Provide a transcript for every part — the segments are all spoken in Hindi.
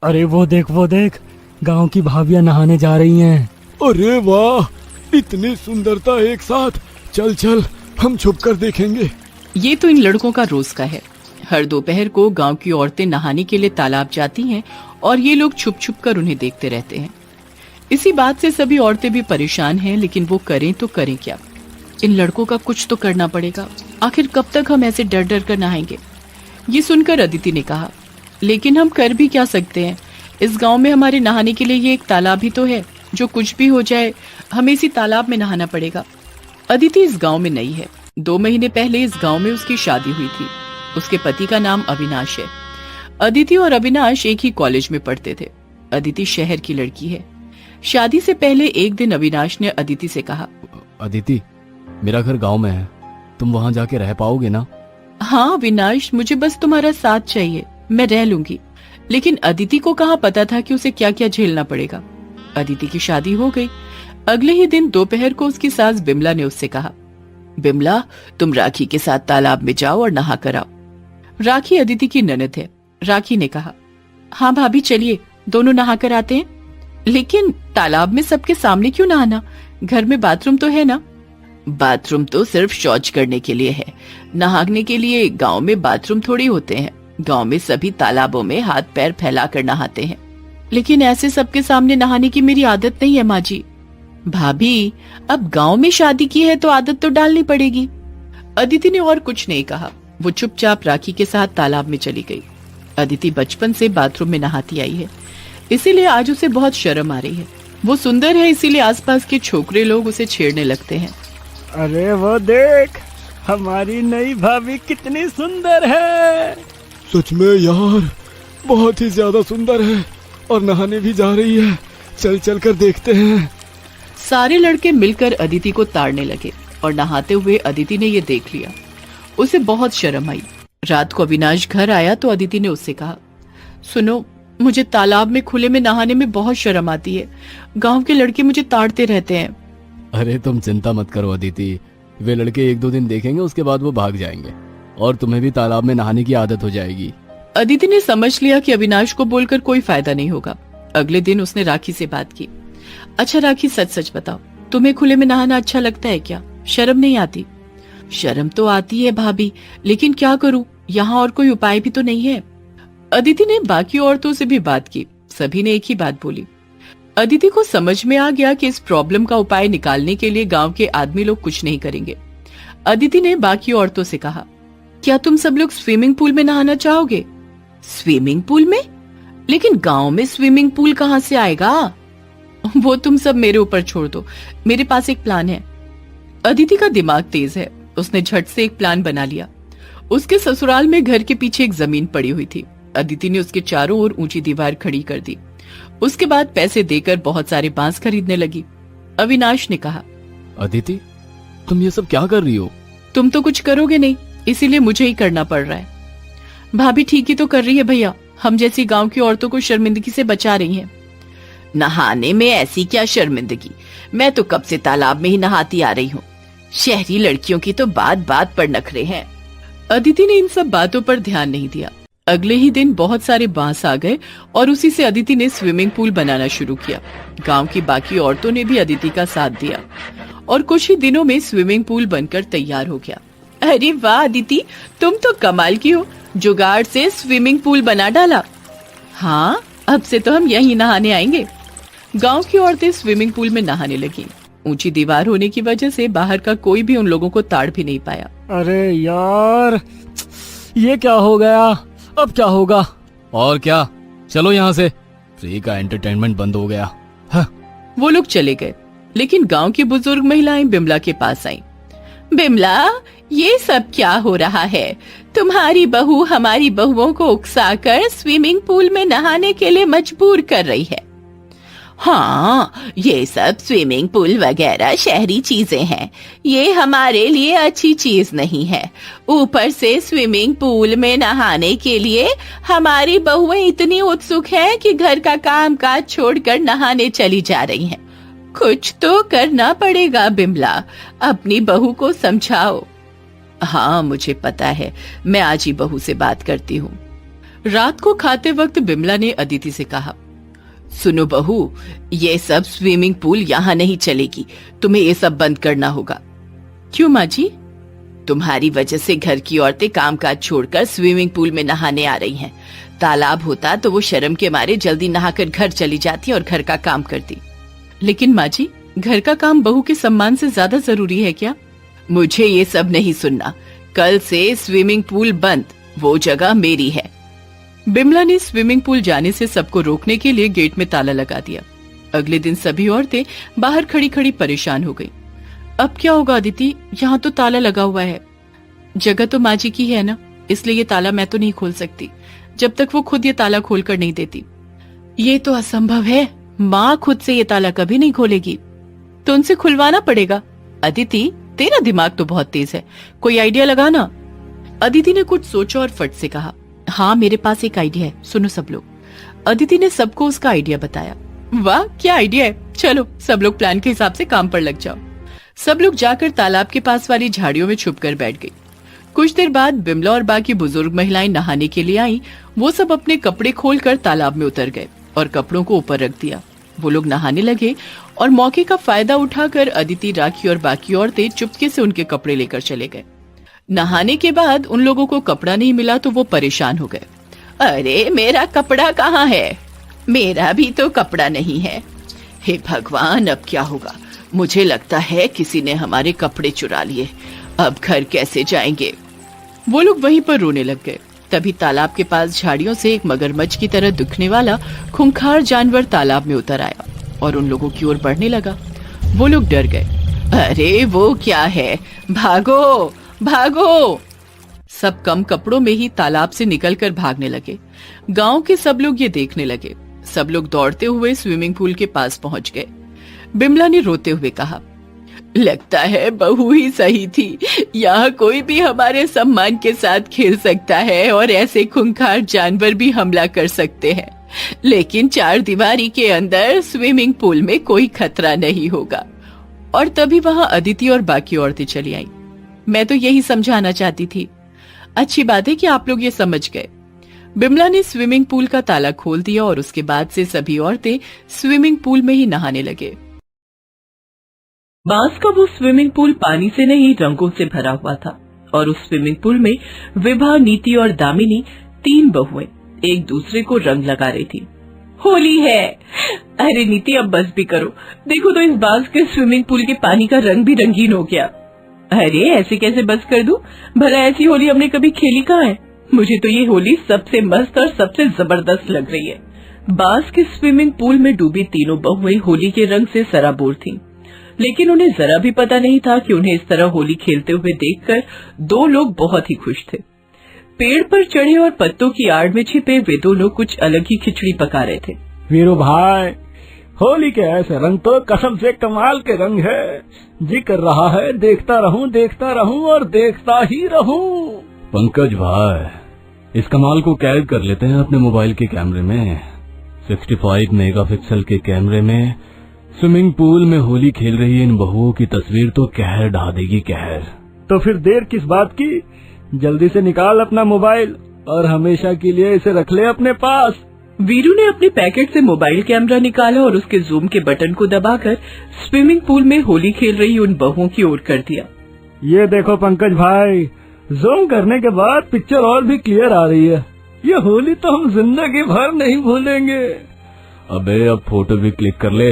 अरे वो देख, गांव की भाभियां नहाने जा रही हैं। अरे वाह, इतनी सुंदरता एक साथ। चल चल, हम छुप कर देखेंगे। ये तो इन लड़कों का रोज का है। हर दोपहर को गांव की औरतें नहाने के लिए तालाब जाती हैं और ये लोग छुप छुप कर उन्हें देखते रहते हैं। इसी बात से सभी औरतें भी परेशान हैं, लेकिन वो करें तो करें क्या। इन लड़कों का कुछ तो करना पड़ेगा। आखिर कब तक हम ऐसे डर डर कर नहाएंगे। ये सुनकर अदिति ने कहा, लेकिन हम कर भी क्या सकते हैं। इस गांव में हमारे नहाने के लिए ये एक तालाब ही तो है। जो कुछ भी हो जाए हमें इसी तालाब में नहाना पड़ेगा। अदिति इस गांव में नई है। 2 महीने पहले इस गांव में उसकी शादी हुई थी। उसके पति का नाम अविनाश है। अदिति और अविनाश एक ही कॉलेज में पढ़ते थे। अदिति शहर की लड़की है। शादी से पहले एक दिन अविनाश ने अदिति से कहा, अदिति, मेरा घर गांव में है, तुम वहां जाके रह पाओगे ना? हाँ अविनाश, मुझे बस तुम्हारा साथ चाहिए, मैं रह लूंगी। लेकिन अदिति को कहाँ पता था कि उसे क्या क्या झेलना पड़ेगा। अदिति की शादी हो गई। अगले ही दिन दोपहर को उसकी सास बिमला ने उससे कहा, बिमला, तुम राखी के साथ तालाब में जाओ और नहा कर आओ। राखी अदिति की ननद है। राखी ने कहा, हाँ भाभी चलिए, दोनों नहा कर आते हैं। लेकिन तालाब में सबके सामने क्यों नहाना, घर में बाथरूम तो है ना। बाथरूम तो सिर्फ शौच करने के लिए है, नहाने के लिए गांव में बाथरूम थोड़ी होते हैं। गांव में सभी तालाबों में हाथ पैर फैलाकर नहाते हैं। लेकिन ऐसे सबके सामने नहाने की मेरी आदत नहीं है माँ जी। भाभी, अब गांव में शादी की है तो आदत तो डालनी पड़ेगी। अदिति ने और कुछ नहीं कहा। वो चुपचाप राखी के साथ तालाब में चली गई। अदिति बचपन से बाथरूम में नहाती आई है, इसीलिए आज उसे बहुत शर्म आ रही है। वो सुंदर है, इसीलिए आसपास के छोकरे लोग उसे छेड़ने लगते हैं। अरे वो देख, हमारी नई भाभी कितनी सुंदर है। सच में यार, बहुत ही ज्यादा सुंदर है और नहाने भी जा रही है। चल चल कर देखते हैं। सारे लड़के मिलकर अदिति को ताड़ने लगे और नहाते हुए अदिति ने ये देख लिया। उसे बहुत शर्म आई। रात को अविनाश घर आया तो अदिति ने उससे कहा, सुनो, मुझे तालाब में खुले में नहाने में बहुत शर्म आती है। गांव के लड़के मुझे ताड़ते रहते हैं। अरे तुम चिंता मत करो अदिति, वे लड़के 1-2 दिन देखेंगे, उसके बाद वो भाग जाएंगे और तुम्हें भी तालाब में नहाने की आदत हो जाएगी। अदिति ने समझ लिया कि अविनाश को बोलकर कोई फायदा नहीं होगा। अगले दिन उसने राखी से बात की। अच्छा राखी, सच सच बताओ, तुम्हें खुले में नहाना अच्छा लगता है क्या? शर्म नहीं आती? शर्म तो आती है भाभी, लेकिन क्या करूं, यहाँ और कोई उपाय भी तो नहीं है। अदिति ने बाकी औरतों से भी बात की। सभी ने एक ही बात बोली। अदिति को समझ में आ गया कि इस प्रॉब्लम का उपाय निकालने के लिए गांव के आदमी लोग कुछ नहीं करेंगे। अदिति ने बाकी औरतों से कहा, क्या तुम सब लोग स्विमिंग पूल में नहाना चाहोगे? स्विमिंग पूल में? लेकिन गांव में स्विमिंग पूल कहाँ से आएगा? वो तुम सब मेरे ऊपर छोड़ दो, मेरे पास एक प्लान है। अदिति का दिमाग तेज है। उसने झट से एक प्लान बना लिया। उसके ससुराल में घर के पीछे एक जमीन पड़ी हुई थी। अदिति ने उसके चारों ओर ऊंची दीवार खड़ी कर दी। उसके बाद पैसे देकर बहुत सारे बांस खरीदने लगी। अविनाश ने कहा, अदिति, तुम ये सब क्या कर रही हो? तुम तो कुछ करोगे नहीं, इसीलिए मुझे ही करना पड़ रहा है। भाभी ठीक ही तो कर रही है भैया, हम जैसी गांव की औरतों को शर्मिंदगी से बचा रही हैं। नहाने में ऐसी क्या शर्मिंदगी, मैं तो कब से तालाब में ही नहाती आ रही हूँ। शहरी लड़कियों की तो बात बात पर नखरे हैं। अदिति ने इन सब बातों पर ध्यान नहीं दिया। अगले ही दिन बहुत सारे बांस आ गए और उसी से अदिति ने स्विमिंग पूल बनाना शुरू किया। गांव की बाकी औरतों ने भी अदिति का साथ दिया और कुछ ही दिनों में स्विमिंग पूल बनकर तैयार हो गया। अरे वाह अदिति, तुम तो कमाल की हो, जुगाड़ से स्विमिंग पूल बना डाला। हाँ, अब से तो हम यहीं नहाने आएंगे। गांव की औरतें स्विमिंग पूल में नहाने लगी। ऊंची दीवार होने की वजह से बाहर का कोई भी उन लोगों को ताड़ भी नहीं पाया। अरे यार, ये क्या हो गया? अब क्या होगा? और क्या, चलो यहाँ से, फ्री का एंटरटेनमेंट बंद हो गया। वो लोग चले गए, लेकिन गांव की बुजुर्ग महिलाएं बिमला के पास आईं। बिमला, ये सब क्या हो रहा है? तुम्हारी बहू हमारी बहुओं को उकसाकर स्विमिंग पूल में नहाने के लिए मजबूर कर रही है। हाँ, ये सब स्विमिंग पूल वगैरह शहरी चीजें हैं, ये हमारे लिए अच्छी चीज नहीं है। ऊपर से स्विमिंग पूल में नहाने के लिए हमारी बहुएं इतनी उत्सुक हैं कि घर का काम काज छोड़कर नहाने चली जा रही हैं। कुछ तो करना पड़ेगा बिमला, अपनी बहू को समझाओ। हाँ, मुझे पता है, मैं आज ही बहू से बात करती हूँ। रात को खाते वक्त बिमला ने अदिति से कहा, सुनो बहू, ये सब स्विमिंग पूल यहाँ नहीं चलेगी, तुम्हें ये सब बंद करना होगा। क्यों माँ जी? तुम्हारी वजह से घर की औरतें कामकाज छोड़कर स्विमिंग पूल में नहाने आ रही हैं। तालाब होता तो वो शर्म के मारे जल्दी नहाकर घर चली जाती और घर का काम करती। लेकिन माँ जी, घर का काम बहू के सम्मान से ज्यादा जरूरी है क्या? मुझे ये सब नहीं सुनना। कल से स्विमिंग पूल बंद, वो जगह मेरी है। बिमला ने स्विमिंग पूल जाने से सबको रोकने के लिए गेट में ताला लगा दिया। अगले दिन सभी औरतें बाहर खड़ी खड़ी परेशान हो गई। अब क्या होगा अदिति? यहाँ तो ताला लगा हुआ है। जगह तो माँ जी की है ना, इसलिए ये ताला मैं तो नहीं खोल सकती जब तक वो खुद ये ताला खोल कर नहीं देती। ये तो असंभव है, माँ खुद से ये ताला कभी नहीं खोलेगी, तो उनसे खुलवाना पड़ेगा। अदिति, तेरा दिमाग तो बहुत तेज है, कोई आइडिया लगाना। अदिति ने कुछ सोचा और फट से कहा, हाँ मेरे पास एक आइडिया है, सुनो सब लोग। अदिति ने सबको उसका आइडिया बताया। वाह, क्या आइडिया है, चलो सब लोग प्लान के हिसाब से काम पर लग जाओ। सब लोग जाकर तालाब के पास वाली झाड़ियों में छुपकर बैठ गई। कुछ देर बाद बिमला और बाकी बुजुर्ग महिलाएं नहाने के लिए आई। वो सब अपने कपड़े खोलकर तालाब में उतर गए और कपड़ों को ऊपर रख दिया। वो लोग नहाने लगे और मौके का फायदा उठाकर अदिति, राखी और बाकी औरतें चुपके से उनके कपड़े लेकर चले गए। नहाने के बाद उन लोगों को कपड़ा नहीं मिला तो वो परेशान हो गए। अरे मेरा कपड़ा कहाँ है? मेरा भी तो कपड़ा नहीं है। हे भगवान, अब क्या होगा? मुझे लगता है किसी ने हमारे कपड़े चुरा लिए। अब घर कैसे जाएंगे? वो लोग वहीं पर रोने लग गए। तभी तालाब के पास झाड़ियों से एक मगरमच्छ की तरह दिखने वाला खूंखार जानवर तालाब में उतर आया और उन लोगों की ओर बढ़ने लगा। वो लोग डर गए। अरे वो क्या है? भागो भागो! सब कम कपड़ों में ही तालाब से निकलकर भागने लगे। गांव के सब लोग ये देखने लगे। सब लोग दौड़ते हुए स्विमिंग पूल के पास पहुंच गए। बिमला ने रोते हुए कहा, लगता है बहू ही सही थी। यहाँ कोई भी हमारे सम्मान के साथ खेल सकता है और ऐसे खूंखार जानवर भी हमला कर सकते हैं, लेकिन चार दीवारी के अंदर स्विमिंग पूल में कोई खतरा नहीं होगा। और तभी वहाँ अदिति और बाकी औरतें चली आईं। मैं तो यही समझाना चाहती थी। अच्छी बात है कि आप लोग ये समझ गए। बिमला ने स्विमिंग पूल का ताला खोल दिया और उसके बाद से सभी औरतें स्विमिंग पूल में ही नहाने लगे। बांस का वो स्विमिंग पूल पानी से नहीं, रंगों से भरा हुआ था और उस स्विमिंग पूल में विभा, नीति और दामिनी, 3 बहुएं एक दूसरे को रंग लगा रही थी। होली है। अरे नीति, अब बस भी करो। देखो तो इस बांस के स्विमिंग पूल के पानी का रंग भी रंगीन हो गया। अरे ऐसे कैसे बस कर दूं? भला ऐसी होली हमने कभी खेली कहाँ है? मुझे तो ये होली सबसे मस्त और सबसे जबरदस्त लग रही है। बांस के स्विमिंग पूल में डूबी तीनों बहुएं होली के रंग से सराबोर थीं, लेकिन उन्हें जरा भी पता नहीं था कि उन्हें इस तरह होली खेलते हुए देखकर 2 लोग बहुत ही खुश थे। पेड़ पर चढ़े और पत्तों की आड़ में छिपे वे 2 लोग कुछ अलग ही खिचड़ी पका रहे थे। वीरू भाई, होली के ऐसे रंग तो कसम से कमाल के रंग है। जी कर रहा है देखता रहूं और देखता ही रहूं। पंकज भाई, इस कमाल को कैद कर लेते हैं अपने मोबाइल के कैमरे में। 65 मेगापिक्सल के कैमरे में स्विमिंग पूल में होली खेल रही इन बहुओं की तस्वीर तो कहर ढा देगी कहर। तो फिर देर किस बात की? जल्दी से निकाल अपना मोबाइल और हमेशा के लिए इसे रख ले अपने पास। वीरू ने अपने पैकेट से मोबाइल कैमरा निकाला और उसके जूम के बटन को दबाकर स्विमिंग पूल में होली खेल रही उन बहुओं की ओर कर दिया। ये देखो पंकज भाई, जूम करने के बाद पिक्चर और भी क्लियर आ रही है। ये होली तो हम जिंदगी भर नहीं भूलेंगे। अबे अब फोटो भी क्लिक कर ले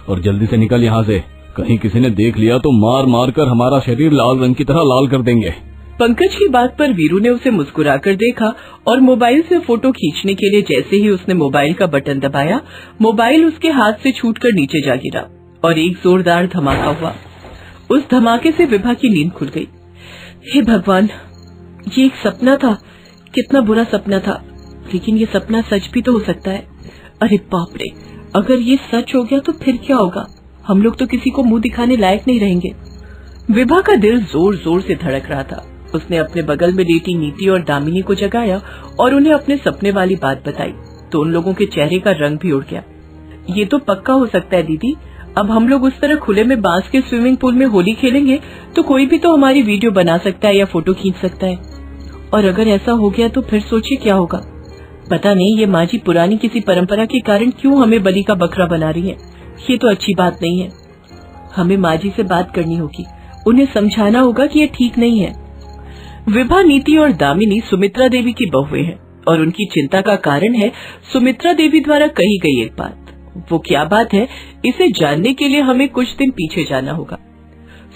और जल्दी से निकल यहाँ से। कहीं किसी ने देख लिया तो मार मार कर हमारा शरीर लाल रंग की तरह लाल कर देंगे। पंकज की बात पर वीरू ने उसे मुस्कुराकर देखा और मोबाइल से फोटो खींचने के लिए जैसे ही उसने मोबाइल का बटन दबाया, मोबाइल उसके हाथ से छूटकर नीचे जा गिरा और एक जोरदार धमाका हुआ। उस धमाके से विभा की नींद खुल गई। हे भगवान, ये एक सपना था। कितना बुरा सपना था, लेकिन ये सपना सच भी तो हो सकता है। अरे बाप रे, अगर ये सच हो गया तो फिर क्या होगा? हम लोग तो किसी को मुंह दिखाने लायक नहीं रहेंगे। विभा का दिल जोर जोर से धड़क रहा था। उसने अपने बगल में लेटी नीति और दामिनी को जगाया और उन्हें अपने सपने वाली बात बताई तो उन लोगों के चेहरे का रंग भी उड़ गया। ये तो पक्का हो सकता है दीदी, अब हम लोग उस तरह खुले में बांस के स्विमिंग पूल में होली खेलेंगे तो कोई भी तो हमारी वीडियो बना सकता है या फोटो खींच सकता है। और अगर ऐसा हो गया तो फिर सोचिए क्या होगा। पता नहीं ये माँ जी पुरानी किसी परंपरा के कारण क्यों हमें बलि का बकरा बना रही है। ये तो अच्छी बात नहीं है। हमें माँ जी से बात करनी होगी, उन्हें समझाना होगा कि ये ठीक नहीं है। विभा, नीति और दामिनी सुमित्रा देवी की बहुएं हैं और उनकी चिंता का कारण है सुमित्रा देवी द्वारा कही गई एक बात। वो क्या बात है, इसे जानने के लिए हमें कुछ दिन पीछे जाना होगा।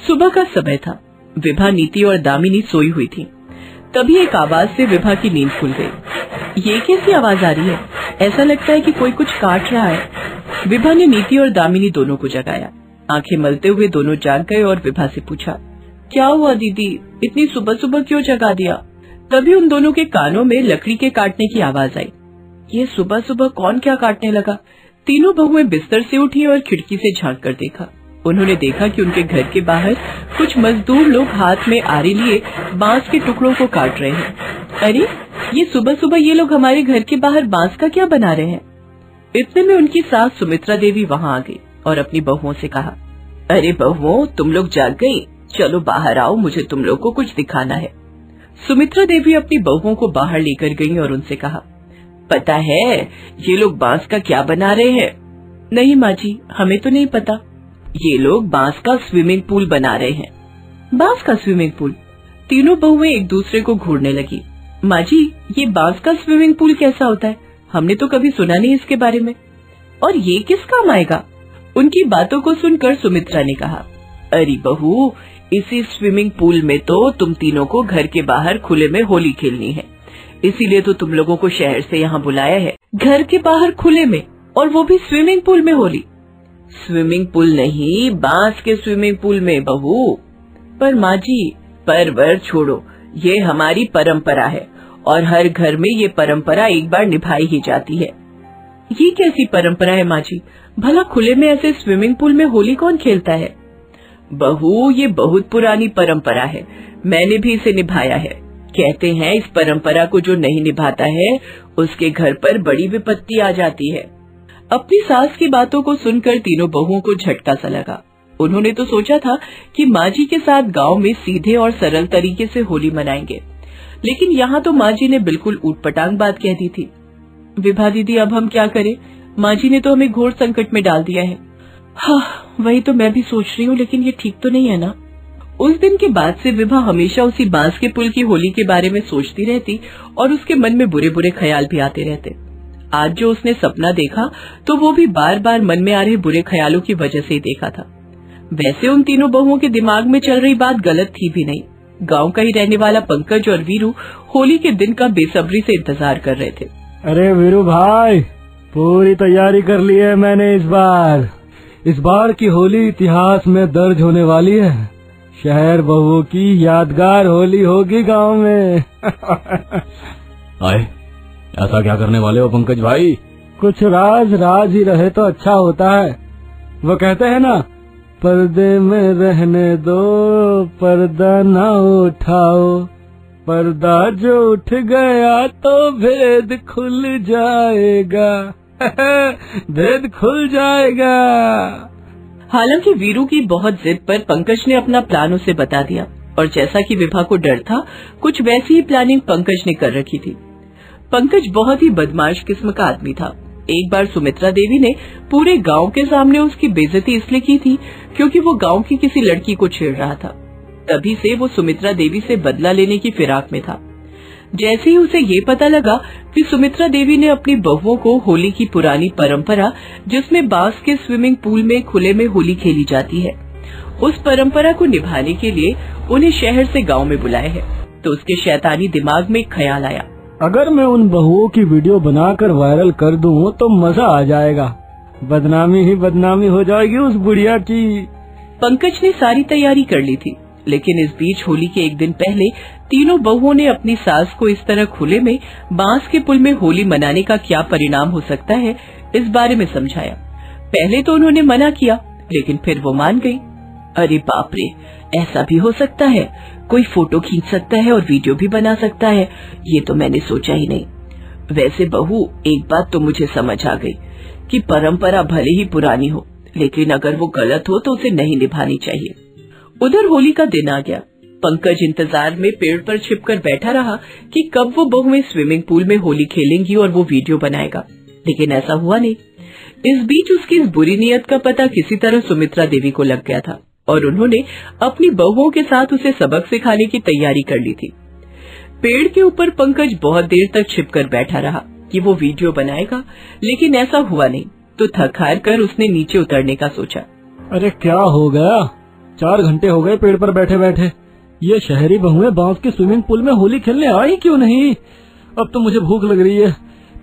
सुबह का समय था। विभा, नीति और दामिनी सोई हुई थी। तभी एक आवाज से विभा की नींद खुल गई। ये कैसी आवाज आ रही है? ऐसा लगता है कि कोई कुछ काट रहा है। विभा ने नीति और दामिनी दोनों को जगाया। आंखें मलते हुए दोनों जाग गए और विभा से पूछा, क्या हुआ दीदी, इतनी सुबह सुबह क्यों जगा दिया? तभी उन दोनों के कानों में लकड़ी के काटने की आवाज आई। ये सुबह सुबह कौन क्या काटने लगा? तीनों बहुएं बिस्तर से उठी और खिड़की से झांक कर देखा। उन्होंने देखा कि उनके घर के बाहर कुछ मजदूर लोग हाथ में आरी लिए बांस के टुकड़ों को काट रहे हैं। अरे, ये सुबह सुबह ये लोग हमारे घर के बाहर बांस का क्या बना रहे हैं? इतने में उनकी सास सुमित्रा देवी वहां आ गई और अपनी बहुओं से कहा, अरे बहुओं, तुम लोग जाग गई, चलो बाहर आओ, मुझे तुम लोग को कुछ दिखाना है। सुमित्रा देवी अपनी बहुओं को बाहर लेकर गईं और उनसे कहा, पता है ये लोग बांस का क्या बना रहे हैं? नहीं माँ जी, हमें तो नहीं पता। ये लोग बांस का स्विमिंग पूल बना रहे हैं। बांस का स्विमिंग पूल? तीनों बहुएं एक दूसरे को घूरने लगी। माँ जी, ये बांस का स्विमिंग पूल कैसा होता है? हमने तो कभी सुना नहीं इसके बारे में। और ये किस काम आएगा? उनकी बातों को सुनकर सुमित्रा ने कहा, अरे बहू, इसी स्विमिंग पूल में तो तुम तीनों को घर के बाहर खुले में होली खेलनी है, इसीलिए तो तुम लोगों को शहर से यहाँ बुलाया है। घर के बाहर खुले में, और वो भी स्विमिंग पूल में होली? स्विमिंग पूल नहीं, बांस के स्विमिंग पूल में बहू। पर माँ जी, पर छोड़ो, ये हमारी परंपरा है और हर घर में ये परंपरा एक बार निभाई ही जाती है। ये कैसी परंपरा है माँ जी? भला खुले में ऐसे स्विमिंग पूल में होली कौन खेलता है? बहू, ये बहुत पुरानी परंपरा है, मैंने भी इसे निभाया है। कहते हैं इस परंपरा को जो नहीं निभाता है उसके घर पर बड़ी विपत्ति आ जाती है। अपनी सास की बातों को सुनकर तीनों बहुओं को झटका सा लगा। उन्होंने तो सोचा था कि माँ जी के साथ गांव में सीधे और सरल तरीके से होली मनाएंगे, लेकिन यहाँ तो माँ जी ने बिल्कुल ऊटपटांग बात कह दी थी। विभा दीदी, अब हम क्या करें? माँ जी ने तो हमें घोर संकट में डाल दिया है। हाँ, वही तो मैं भी सोच रही हूँ, लेकिन ये ठीक तो नहीं है ना। उस दिन के बाद से विभा हमेशा उसी बांस के पुल की होली के बारे में सोचती रहती और उसके मन में बुरे बुरे ख्याल भी आते रहते। आज जो उसने सपना देखा तो वो भी बार बार मन में आ रहे बुरे ख्यालों की वजह से ही देखा था। वैसे उन तीनों बहुओं के दिमाग में चल रही बात गलत थी भी नहीं। गांव का ही रहने वाला पंकज और वीरू होली के दिन का बेसब्री से इंतजार कर रहे थे। अरे वीरू भाई, पूरी तैयारी कर ली है मैंने। इस बार की होली इतिहास में दर्ज होने वाली है। शहर बहुओं की यादगार होली होगी गांव में। आए, ऐसा क्या करने वाले हो पंकज भाई? कुछ राज ही रहे तो अच्छा होता है। वो कहते हैं ना, पर्दे में रहने दो, पर्दा ना उठाओ, पर्दा जो उठ गया तो भेद खुल जाएगा। भेद खुल जाएगा। हालांकि वीरू की बहुत जिद पर पंकज ने अपना प्लान उसे बता दिया और जैसा कि विभा को डर था, कुछ वैसी ही प्लानिंग पंकज ने कर रखी थी। पंकज बहुत ही बदमाश किस्म का आदमी था। एक बार सुमित्रा देवी ने पूरे गांव के सामने उसकी बेइज्जती इसलिए की थी क्योंकि वो गांव की किसी लड़की को छेड़ रहा था। तभी से वो सुमित्रा देवी से बदला लेने की फिराक में था। जैसे ही उसे ये पता लगा कि सुमित्रा देवी ने अपनी बहुओं को होली की पुरानी परंपरा, जिसमें बांस के स्विमिंग पूल में खुले में होली खेली जाती है, उस परंपरा को निभाने के लिए उन्हें शहर से गांव में बुलाया है, तो उसके शैतानी दिमाग में एक ख्याल आया, अगर मैं उन बहुओं की वीडियो बनाकर वायरल कर दूं तो मजा आ जाएगा। बदनामी ही बदनामी हो जाएगी उस बुढ़िया की। पंकज ने सारी तैयारी कर ली थी, लेकिन इस बीच होली के एक दिन पहले तीनों बहुओं ने अपनी सास को इस तरह खुले में बांस के पुल में होली मनाने का क्या परिणाम हो सकता है, इस बारे में समझाया। पहले तो उन्होंने मना किया, लेकिन फिर वो मान गई। अरे बाप रे, ऐसा भी हो सकता है, कोई फोटो खींच सकता है और वीडियो भी बना सकता है, ये तो मैंने सोचा ही नहीं। वैसे बहू, एक बात तो मुझे समझ आ गई कि परंपरा भले ही पुरानी हो, लेकिन अगर वो गलत हो तो उसे नहीं निभानी चाहिए। उधर होली का दिन आ गया। पंकज इंतजार में पेड़ पर छिपकर बैठा रहा कि कब वो बहुएं स्विमिंग पूल में होली खेलेंगी और वो वीडियो बनाएगा, लेकिन ऐसा हुआ नहीं। इस बीच उसकी इस बुरी नीयत का पता किसी तरह सुमित्रा देवी को लग गया था और उन्होंने अपनी बहुओं के साथ उसे सबक सिखाने की तैयारी कर ली थी। पेड़ के ऊपर पंकज बहुत देर तक छिपकर बैठा रहा कि वो वीडियो बनाएगा, लेकिन ऐसा हुआ नहीं। तो थक हार कर उसने नीचे उतरने का सोचा। अरे क्या हो गया, 4 घंटे हो गए पेड़ पर बैठे बैठे। ये शहरी बहुएं बांस के स्विमिंग पूल में होली खेलने आई क्यों नहीं? अब तो मुझे भूख लग रही है,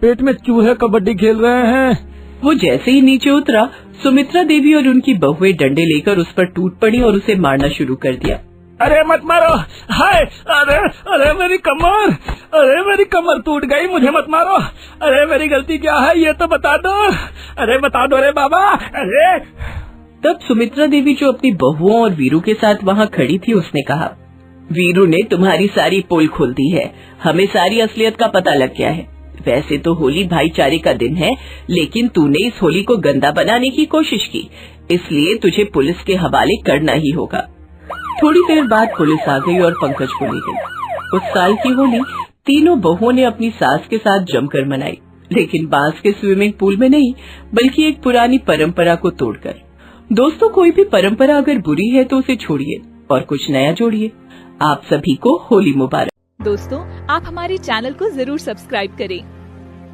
पेट में चूहे कबड्डी खेल रहे हैं। वो जैसे ही नीचे उतरा, सुमित्रा देवी और उनकी बहुएं डंडे लेकर उस पर टूट पड़ी और उसे मारना शुरू कर दिया। अरे मत मारो, हाय, अरे मेरी मेरी कमर टूट गई, मुझे मत मारो। अरे मेरी गलती क्या है ये तो बता दो, अरे बता दो रे बाबा। अरे तब सुमित्रा देवी जो अपनी बहुओं और वीरू के साथ वहाँ खड़ी थी, उसने कहा, वीरू ने तुम्हारी सारी पोल खोल दी है, हमें सारी असलियत का पता लग गया है। वैसे तो होली भाईचारे का दिन है, लेकिन तूने इस होली को गंदा बनाने की कोशिश की, इसलिए तुझे पुलिस के हवाले करना ही होगा। थोड़ी देर बाद पुलिस आ गई और पंकज को ले गई। उस साल की होली तीनों बहुओं ने अपनी सास के साथ जमकर मनाई, लेकिन बांस के स्विमिंग पूल में नहीं, बल्कि एक पुरानी परंपरा को तोड़कर। दोस्तों, कोई भी परंपरा अगर बुरी है तो उसे छोड़िए और कुछ नया जोड़िए। आप सभी को होली मुबारक। दोस्तों, आप हमारे चैनल को जरूर सब्सक्राइब करें